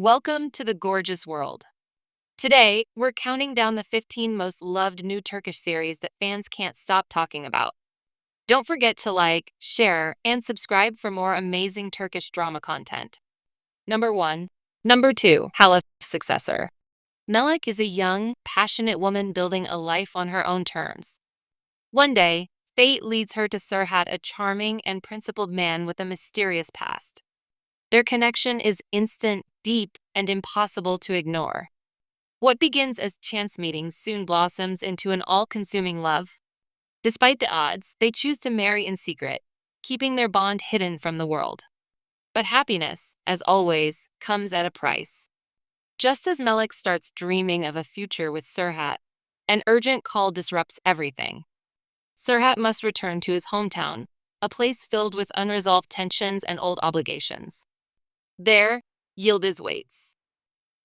Welcome to the gorgeous world. Today, we're counting down the 15 most loved new Turkish series that fans can't stop talking about. Don't forget to like, share, and subscribe for more amazing Turkish drama content. Number 1. Number 2. Halef Successor. Melek is a young, passionate woman building a life on her own terms. One day, fate leads her to Serhat, a charming and principled man with a mysterious past. Their connection is instant, deep, and impossible to ignore. What begins as chance meetings soon blossoms into an all-consuming love. Despite the odds, they choose to marry in secret, keeping their bond hidden from the world. But happiness, as always, comes at a price. Just as Melek starts dreaming of a future with Serhat, an urgent call disrupts everything. Serhat must return to his hometown, a place filled with unresolved tensions and old obligations. There, Yildiz waits.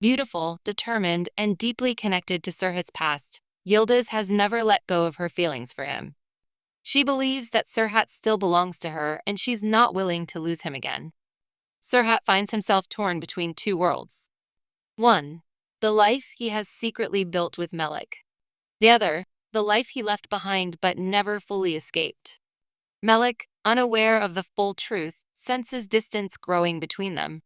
Beautiful, determined, and deeply connected to Serhat's past, Yildiz has never let go of her feelings for him. She believes that Serhat still belongs to her, and she's not willing to lose him again. Serhat finds himself torn between two worlds. One, the life he has secretly built with Melek. The other, the life he left behind but never fully escaped. Melek, unaware of the full truth, senses distance growing between them.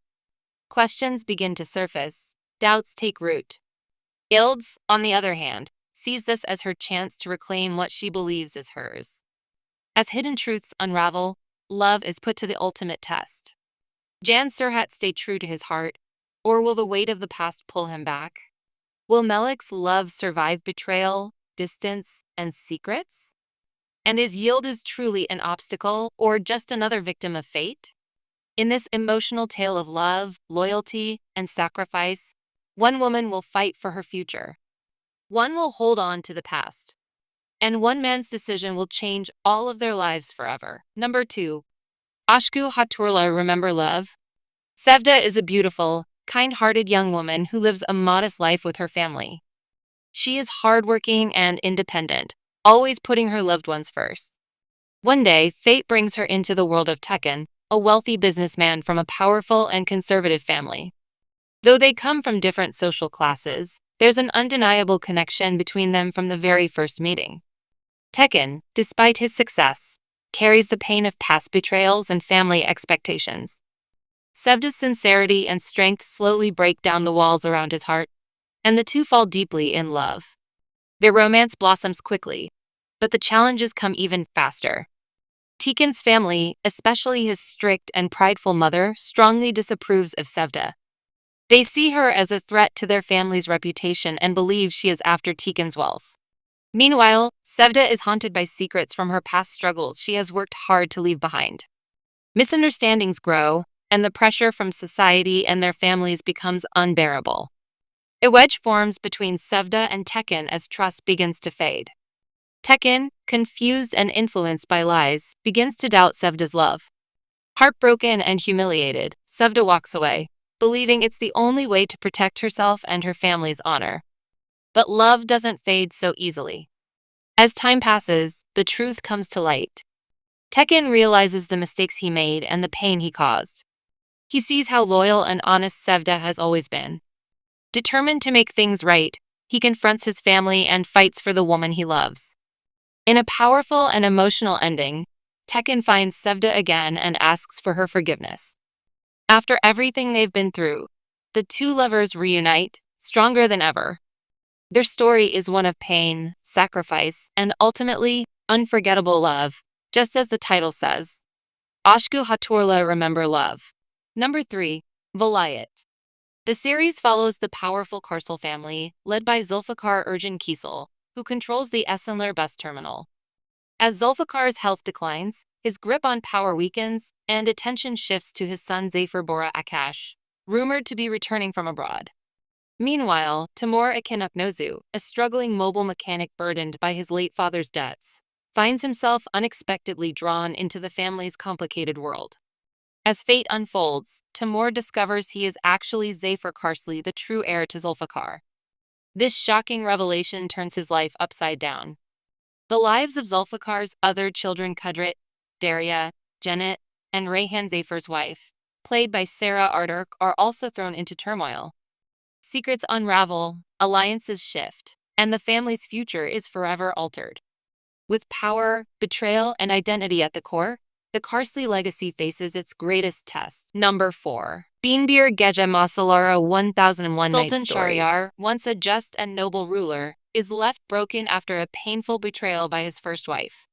Questions begin to surface, doubts take root. Yildiz, on the other hand, sees this as her chance to reclaim what she believes is hers. As hidden truths unravel, love is put to the ultimate test. Can Serhat stay true to his heart, or will the weight of the past pull him back? Will Melek's love survive betrayal, distance, and secrets? And is Yildiz truly an obstacle or just another victim of fate? In this emotional tale of love, loyalty, and sacrifice, one woman will fight for her future. One will hold on to the past. And one man's decision will change all of their lives forever. Number 2. Ashku Hatla, Remember Love. Sevda is a beautiful, kind-hearted young woman who lives a modest life with her family. She is hardworking and independent, always putting her loved ones first. One day, fate brings her into the world of Tekin, a wealthy businessman from a powerful and conservative family. Though they come from different social classes, there's an undeniable connection between them from the very first meeting. Tekin, despite his success, carries the pain of past betrayals and family expectations. Sevda's sincerity and strength slowly break down the walls around his heart, and the two fall deeply in love. Their romance blossoms quickly, but the challenges come even faster. Tekin's family, especially his strict and prideful mother, strongly disapproves of Sevda. They see her as a threat to their family's reputation and believe she is after Tekin's wealth. Meanwhile, Sevda is haunted by secrets from her past struggles she has worked hard to leave behind. Misunderstandings grow, and the pressure from society and their families becomes unbearable. A wedge forms between Sevda and Tekin as trust begins to fade. Tekin, confused and influenced by lies, begins to doubt Sevda's love. Heartbroken and humiliated, Sevda walks away, believing it's the only way to protect herself and her family's honor. But love doesn't fade so easily. As time passes, the truth comes to light. Tekin realizes the mistakes he made and the pain he caused. He sees how loyal and honest Sevda has always been. Determined to make things right, he confronts his family and fights for the woman he loves. In a powerful and emotional ending, Tekin finds Sevda again and asks for her forgiveness. After everything they've been through, the two lovers reunite, stronger than ever. Their story is one of pain, sacrifice, and ultimately, unforgettable love, just as the title says. Ashku Hatla, Remember Love. Number 3. Voliat. The series follows the powerful Karsal family, led by Zulfikar Ercan Kishilic, who controls the Maselor bus terminal. As Zulfikar's health declines, his grip on power weakens, and attention shifts to his son Zafer Bora Akash, rumored to be returning from abroad. Meanwhile, Timur Akinuknozu, a struggling mobile mechanic burdened by his late father's debts, finds himself unexpectedly drawn into the family's complicated world. As fate unfolds, Timur discovers he is actually Zafer Karsli, the true heir to Zulfikar. This shocking revelation turns his life upside down. The lives of Zulfikar's other children, Kudret, Daria, Janet, and Rayhan, Zafer's wife, played by Sarah Arderk, are also thrown into turmoil. Secrets unravel, alliances shift, and the family's future is forever altered. With power, betrayal, and identity at the core, the Karsley legacy faces its greatest test. Number 4. Binbir Gece Maselor 1001 Sultan Shahryar, once a just and noble ruler, is left broken after a painful betrayal by his first wife.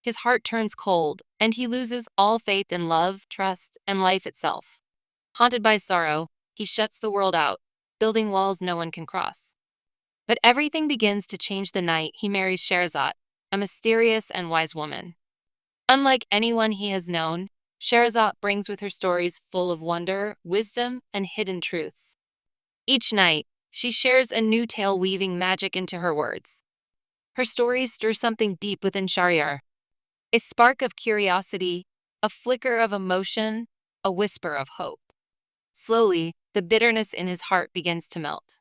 His heart turns cold, and he loses all faith in love, trust, and life itself. Haunted by sorrow, he shuts the world out, building walls no one can cross. But everything begins to change the night he marries Sherazat, a mysterious and wise woman. Unlike anyone he has known, Sherazat brings with her stories full of wonder, wisdom, and hidden truths. Each night, she shares a new tale weaving magic into her words. Her stories stir something deep within Shahryar. A spark of curiosity, a flicker of emotion, a whisper of hope. Slowly, the bitterness in his heart begins to melt.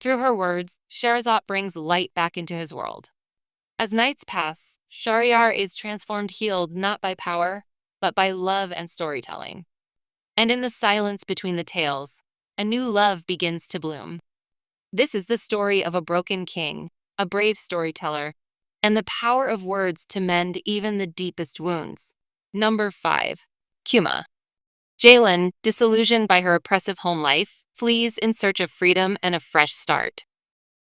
Through her words, Sherazat brings light back into his world. As nights pass, Shahryar is transformed, healed not by power, but by love and storytelling. And in the silence between the tales, a new love begins to bloom. This is the story of a broken king, a brave storyteller, and the power of words to mend even the deepest wounds. Number 5. Kuma. Jalen, disillusioned by her oppressive home life, flees in search of freedom and a fresh start.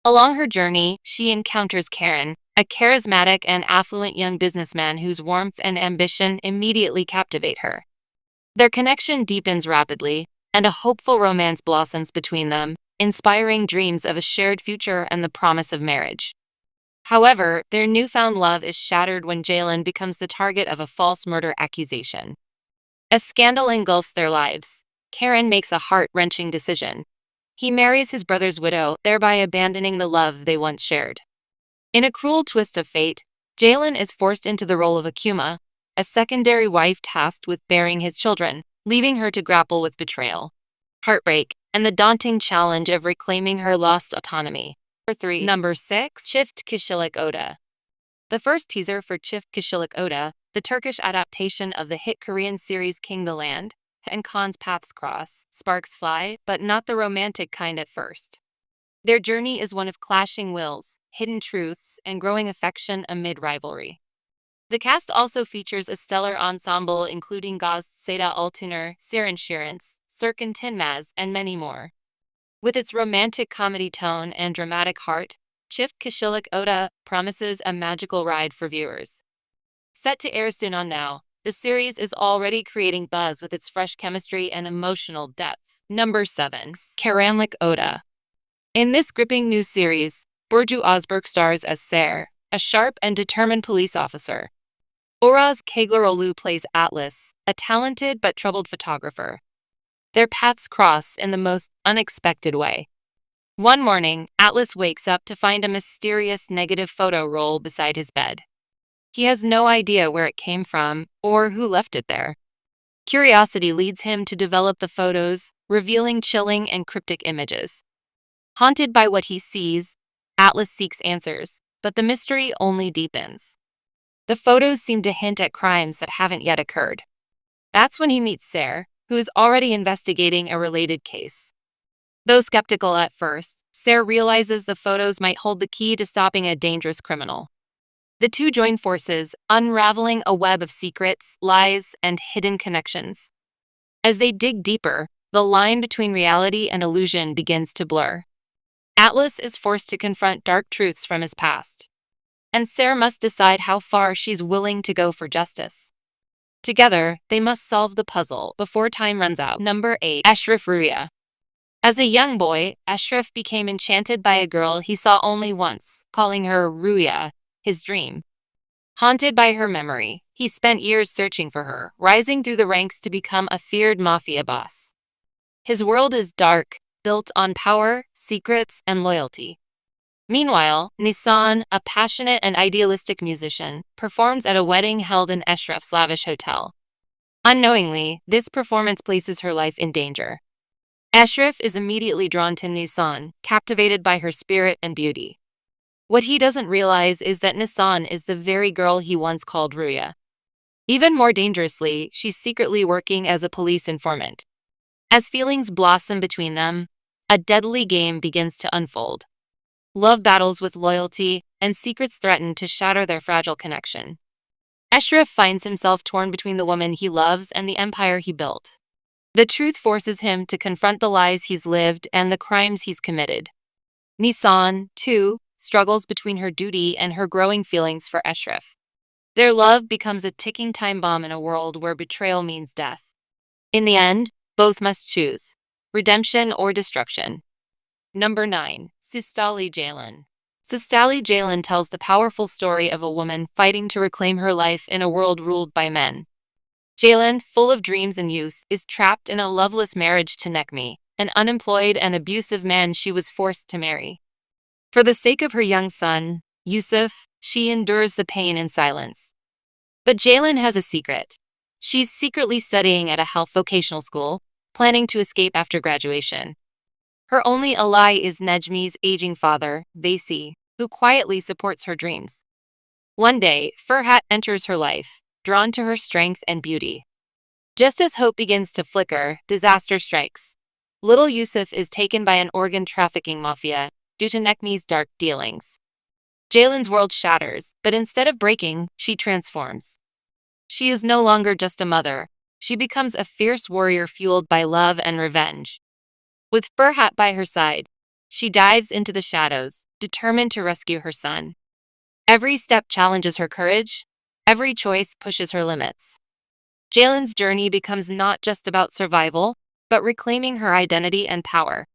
Along her journey, she encounters Karan, a charismatic and affluent young businessman whose warmth and ambition immediately captivate her. Their connection deepens rapidly, and a hopeful romance blossoms between them, inspiring dreams of a shared future and the promise of marriage. However, their newfound love is shattered when Jalen becomes the target of a false murder accusation. As scandal engulfs their lives, Karan makes a heart-wrenching decision. He marries his brother's widow, thereby abandoning the love they once shared. In a cruel twist of fate, Jalen is forced into the role of a Kuma, a secondary wife tasked with bearing his children, leaving her to grapple with betrayal, heartbreak, and the daunting challenge of reclaiming her lost autonomy. Number 6. Çift Kishilic Oda. The first teaser for Çift Kishilic Oda, the Turkish adaptation of the hit Korean series King the Land, and Khan's paths cross, sparks fly, but not the romantic kind at first. Their journey is one of clashing wills, hidden truths, and growing affection amid rivalry. The cast also features a stellar ensemble including Gaz Seda Altunur, Siren Şirins, Serkan Tinmaz, and many more. With its romantic comedy tone and dramatic heart, Çift Kişilik Oda promises a magical ride for viewers. Set to air soon on Now, the series is already creating buzz with its fresh chemistry and emotional depth. Number 7. Karanic Oda. In this gripping new series, Burcu Özberk stars as Ser, a sharp and determined police officer. Oraz Kegleroğlu plays Atlas, a talented but troubled photographer. Their paths cross in the most unexpected way. One morning, Atlas wakes up to find a mysterious negative photo roll beside his bed. He has no idea where it came from or who left it there. Curiosity leads him to develop the photos, revealing chilling and cryptic images. Haunted by what he sees, Atlas seeks answers, but the mystery only deepens. The photos seem to hint at crimes that haven't yet occurred. That's when he meets Ser, who is already investigating a related case. Though skeptical at first, Ser realizes the photos might hold the key to stopping a dangerous criminal. The two join forces, unraveling a web of secrets, lies, and hidden connections. As they dig deeper, the line between reality and illusion begins to blur. Atlas is forced to confront dark truths from his past, and Ser must decide how far she's willing to go for justice. Together, they must solve the puzzle before time runs out. Number 8. Ashri Ruya. As a young boy, Ashraf became enchanted by a girl he saw only once, calling her Ruya, his dream. Haunted by her memory, he spent years searching for her, rising through the ranks to become a feared mafia boss. His world is dark, built on power, secrets, and loyalty. Meanwhile, Nisan, a passionate and idealistic musician, performs at a wedding held in Ashraf's lavish hotel. Unknowingly, this performance places her life in danger. Ashraf is immediately drawn to Nisan, captivated by her spirit and beauty. What he doesn't realize is that Nisan is the very girl he once called Ruya. Even more dangerously, she's secretly working as a police informant. As feelings blossom between them, a deadly game begins to unfold. Love battles with loyalty, and secrets threaten to shatter their fragile connection. Ashraf finds himself torn between the woman he loves and the empire he built. The truth forces him to confront the lies he's lived and the crimes he's committed. Nisan, too, struggles between her duty and her growing feelings for Ashraf. Their love becomes a ticking time bomb in a world where betrayal means death. In the end, both must choose redemption or destruction. Number 9. Sistali Jalen. Sistali Jalen tells the powerful story of a woman fighting to reclaim her life in a world ruled by men. Jalen, full of dreams and youth, is trapped in a loveless marriage to Nekmi, an unemployed and abusive man she was forced to marry. For the sake of her young son, Yusuf, she endures the pain in silence. But Jalen has a secret. She's secretly studying at a health vocational school, planning to escape after graduation. Her only ally is Nejmi's aging father, Vesi, who quietly supports her dreams. One day, Ferhat enters her life, drawn to her strength and beauty. Just as hope begins to flicker, disaster strikes. Little Yusuf is taken by an organ trafficking mafia due to Nekmi's dark dealings. Jalen's world shatters, but instead of breaking, she transforms. She is no longer just a mother. She becomes a fierce warrior fueled by love and revenge. With Ferhat by her side, she dives into the shadows, determined to rescue her son. Every step challenges her courage. Every choice pushes her limits. Jalen's journey becomes not just about survival, but reclaiming her identity and power.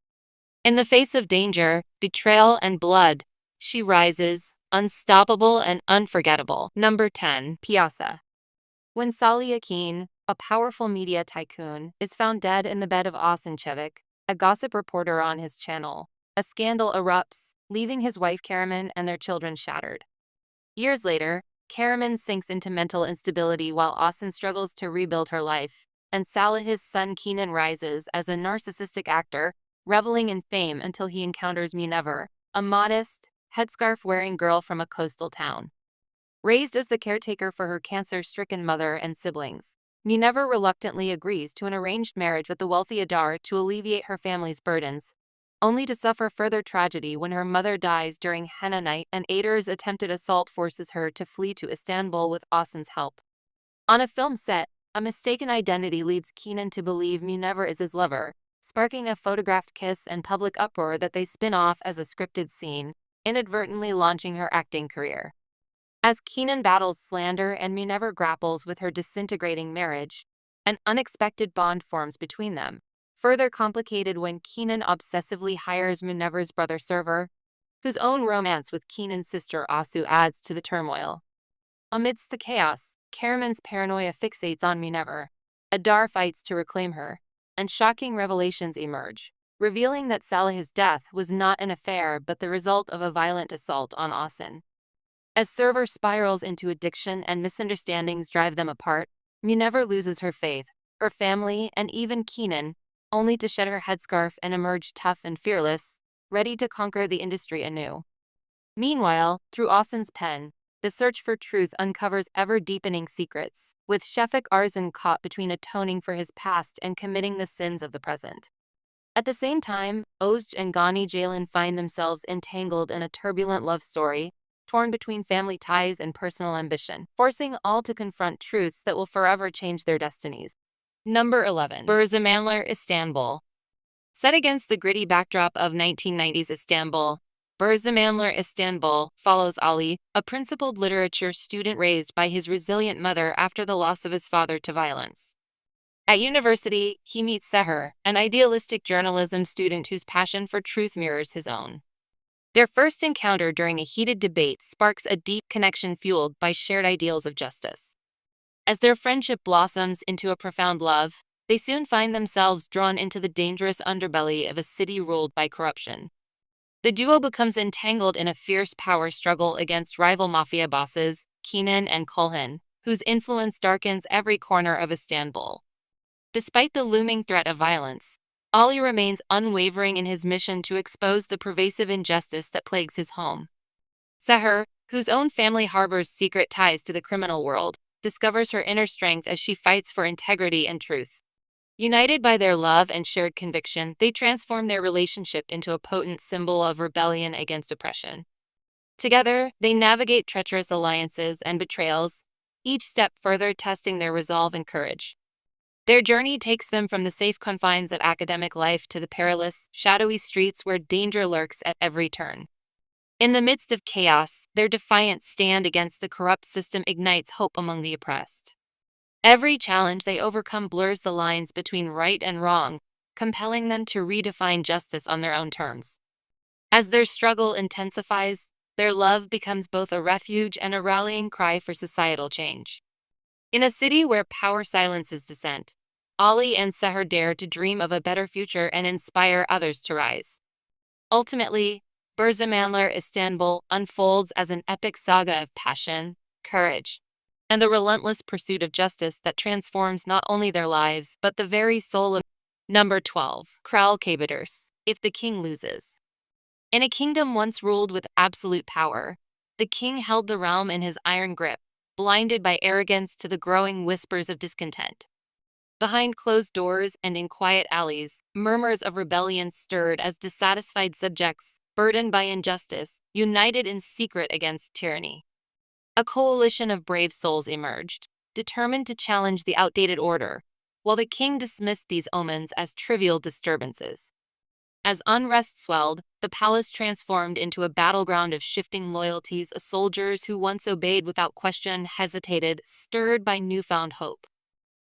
In the face of danger, betrayal, and blood, she rises, unstoppable and unforgettable. Number 10. Piaza. When Salih Akin, a powerful media tycoon, is found dead in the bed of Osinchevik, a gossip reporter on his channel, a scandal erupts, leaving his wife Karaman and their children shattered. Years later, Karaman sinks into mental instability while Osin struggles to rebuild her life, and Salih's son Kenan rises as a narcissistic actor, reveling in fame until he encounters Munever, a modest, headscarf-wearing girl from a coastal town. Raised as the caretaker for her cancer-stricken mother and siblings, Munever reluctantly agrees to an arranged marriage with the wealthy Adar to alleviate her family's burdens, only to suffer further tragedy when her mother dies during henna night and Adar's attempted assault forces her to flee to Istanbul with Osin's help. On a film set, a mistaken identity leads Kenan to believe Munever is his lover, sparking a photographed kiss and public uproar that they spin off as a scripted scene, inadvertently launching her acting career. As Kenan battles slander and Munever grapples with her disintegrating marriage, an unexpected bond forms between them, further complicated when Kenan obsessively hires Munever's brother Server, whose own romance with Kenan's sister Asu adds to the turmoil. Amidst the chaos, Karaman's paranoia fixates on Munever. Adar fights to reclaim her, and shocking revelations emerge, revealing that Salih's death was not an affair but the result of a violent assault on Osin. As Server spirals into addiction and misunderstandings drive them apart, Munever loses her faith, her family, and even Kenan, only to shed her headscarf and emerge tough and fearless, ready to conquer the industry anew. Meanwhile, through Osin's pen, the search for truth uncovers ever-deepening secrets, with Shefik Arzan caught between atoning for his past and committing the sins of the present. At the same time, Ozj and Ghani Jalen find themselves entangled in a turbulent love story, torn between family ties and personal ambition, forcing all to confront truths that will forever change their destinies. Number 11. Bersaman Istanbul. Set against the gritty backdrop of 1990s Istanbul, Bersaman Istanbul follows Ali, a principled literature student raised by his resilient mother after the loss of his father to violence. At university, he meets Seher, an idealistic journalism student whose passion for truth mirrors his own. Their first encounter during a heated debate sparks a deep connection fueled by shared ideals of justice. As their friendship blossoms into a profound love, they soon find themselves drawn into the dangerous underbelly of a city ruled by corruption. The duo becomes entangled in a fierce power struggle against rival mafia bosses, Kenan and Kulhan, whose influence darkens every corner of Istanbul. Despite the looming threat of violence, Ali remains unwavering in his mission to expose the pervasive injustice that plagues his home. Seher, whose own family harbors secret ties to the criminal world, discovers her inner strength as she fights for integrity and truth. United by their love and shared conviction, they transform their relationship into a potent symbol of rebellion against oppression. Together, they navigate treacherous alliances and betrayals, each step further testing their resolve and courage. Their journey takes them from the safe confines of academic life to the perilous, shadowy streets where danger lurks at every turn. In the midst of chaos, their defiant stand against the corrupt system ignites hope among the oppressed. Every challenge they overcome blurs the lines between right and wrong, compelling them to redefine justice on their own terms. As their struggle intensifies, their love becomes both a refuge and a rallying cry for societal change. In a city where power silences dissent, Ali and Seher dare to dream of a better future and inspire others to rise. Ultimately, Bersaman Istanbul unfolds as an epic saga of passion, courage, and the relentless pursuit of justice that transforms not only their lives but the very soul of. Number 12. Kra Kaders. If the king loses. In a kingdom once ruled with absolute power, the king held the realm in his iron grip, blinded by arrogance to the growing whispers of discontent. Behind closed doors and in quiet alleys, murmurs of rebellion stirred as dissatisfied subjects, burdened by injustice, united in secret against tyranny. A coalition of brave souls emerged, determined to challenge the outdated order, while the king dismissed these omens as trivial disturbances. As unrest swelled, the palace transformed into a battleground of shifting loyalties, soldiers who once obeyed without question hesitated, stirred by newfound hope.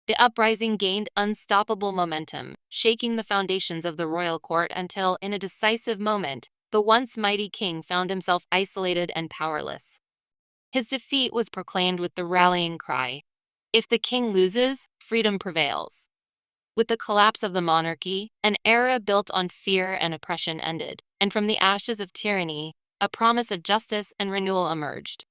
The uprising gained unstoppable momentum, shaking the foundations of the royal court until, in a decisive moment, the once mighty king found himself isolated and powerless. His defeat was proclaimed with the rallying cry, "If the king loses, freedom prevails." With the collapse of the monarchy, an era built on fear and oppression ended, and from the ashes of tyranny, a promise of justice and renewal emerged.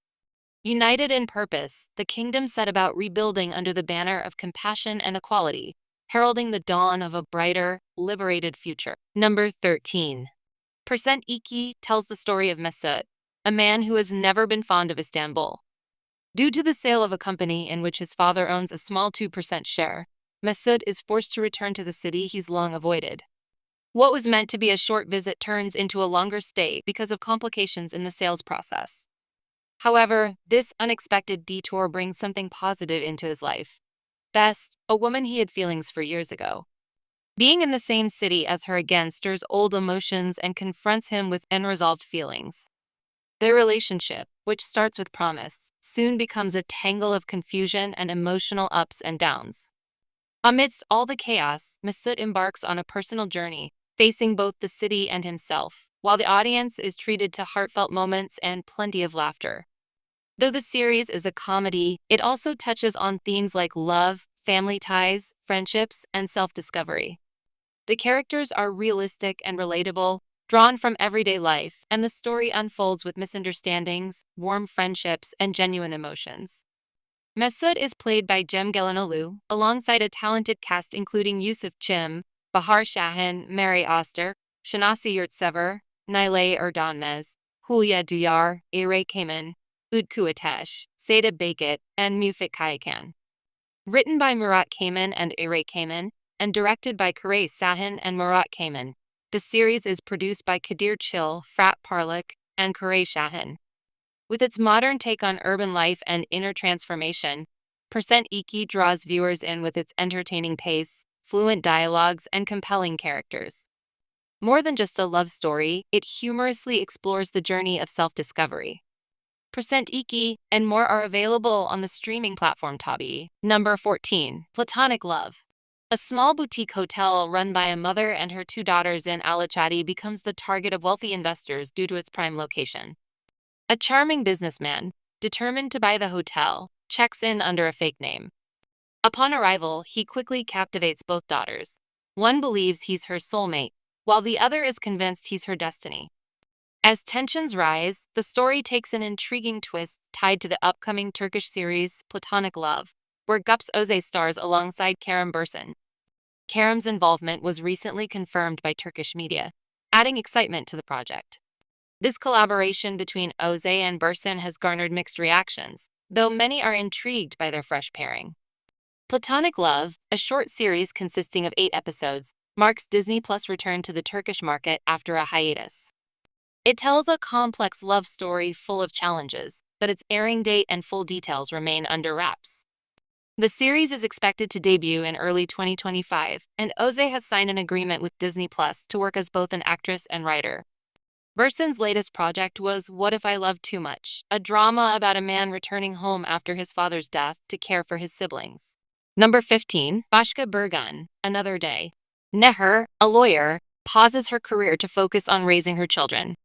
United in purpose, the kingdom set about rebuilding under the banner of compassion and equality, heralding the dawn of a brighter, liberated future. Number 13. Percenti tells the story of Mesut, a man who has never been fond of Istanbul. Due to the sale of a company in which his father owns a small 2% share, Mesut is forced to return to the city he's long avoided. What was meant to be a short visit turns into a longer stay because of complications in the sales process. However, this unexpected detour brings something positive into his life. Best, a woman he had feelings for years ago. Being in the same city as her again stirs old emotions and confronts him with unresolved feelings. Their relationship, which starts with promise, soon becomes a tangle of confusion and emotional ups and downs. Amidst all the chaos, Mesut embarks on a personal journey, facing both the city and himself, while the audience is treated to heartfelt moments and plenty of laughter. Though the series is a comedy, it also touches on themes like love, family ties, friendships, and self-discovery. The characters are realistic and relatable, drawn from everyday life, and the story unfolds with misunderstandings, warm friendships, and genuine emotions. Mesut is played by Cem Gelinoğlu, alongside a talented cast including Yusuf Çim, Bahar Şahin, Mary Oster, Shanasi Yurtsever, Naile Erdanmez, Hulya Duyar, Eray Kamen, Utku Ateş, Seda Bakit, and Mufik Kayakan. Written by Murat Kamen and Eray Kamen, and directed by Kra Sahin and Murat Kamen, the series is produced by Kadir Çil, Frat Parlak, and Kra Şahin. With its modern take on urban life and inner transformation, Percenti draws viewers in with its entertaining pace, fluent dialogues, and compelling characters. More than just a love story, it humorously explores the journey of self-discovery. Percenti and more are available on the streaming platform Tabi. Number 14. Platonic Love. A small boutique hotel run by a mother and her two daughters in Alachati becomes the target of wealthy investors due to its prime location. A charming businessman, determined to buy the hotel, checks in under a fake name. Upon arrival, he quickly captivates both daughters. One believes he's her soulmate, while the other is convinced he's her destiny. As tensions rise, the story takes an intriguing twist tied to the upcoming Turkish series Platonic Love, where Gups Oze stars alongside Kerem Bürsin. Kerem's involvement was recently confirmed by Turkish media, adding excitement to the project. This collaboration between Oze and Bürsin has garnered mixed reactions, though many are intrigued by their fresh pairing. Platonic Love, a short series consisting of 8 episodes, marks Disney Plus' return to the Turkish market after a hiatus. It tells a complex love story full of challenges, but its airing date and full details remain under wraps. The series is expected to debut in early 2025, and Oze has signed an agreement with Disney Plus to work as both an actress and writer. Bersan's latest project was What If I Loved Too Much, a drama about a man returning home after his father's death to care for his siblings. Number 15, Bashka Bergun, Another Day. Neher, a lawyer, pauses her career to focus on raising her children.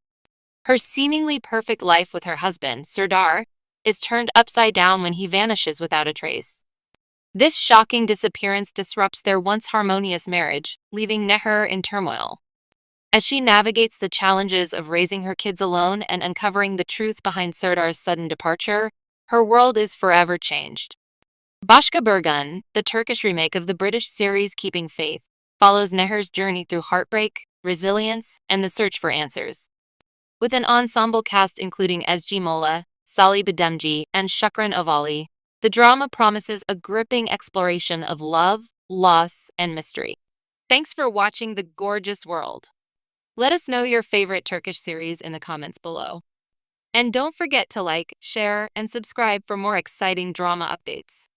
Her seemingly perfect life with her husband, Serdar, is turned upside down when he vanishes without a trace. This shocking disappearance disrupts their once harmonious marriage, leaving Neher in turmoil. As she navigates the challenges of raising her kids alone and uncovering the truth behind Serdar's sudden departure, her world is forever changed. Bashka Bergun, the Turkish remake of the British series Keeping Faith, follows Neher's journey through heartbreak, resilience, and the search for answers. With an ensemble cast including Ezgi Mola, Salih Bademci, and Shukran Ovali, the drama promises a gripping exploration of love, loss, and mystery. Thanks for watching The Gorgeous World. Let us know your favorite Turkish series in the comments below. And don't forget to like, share, and subscribe for more exciting drama updates.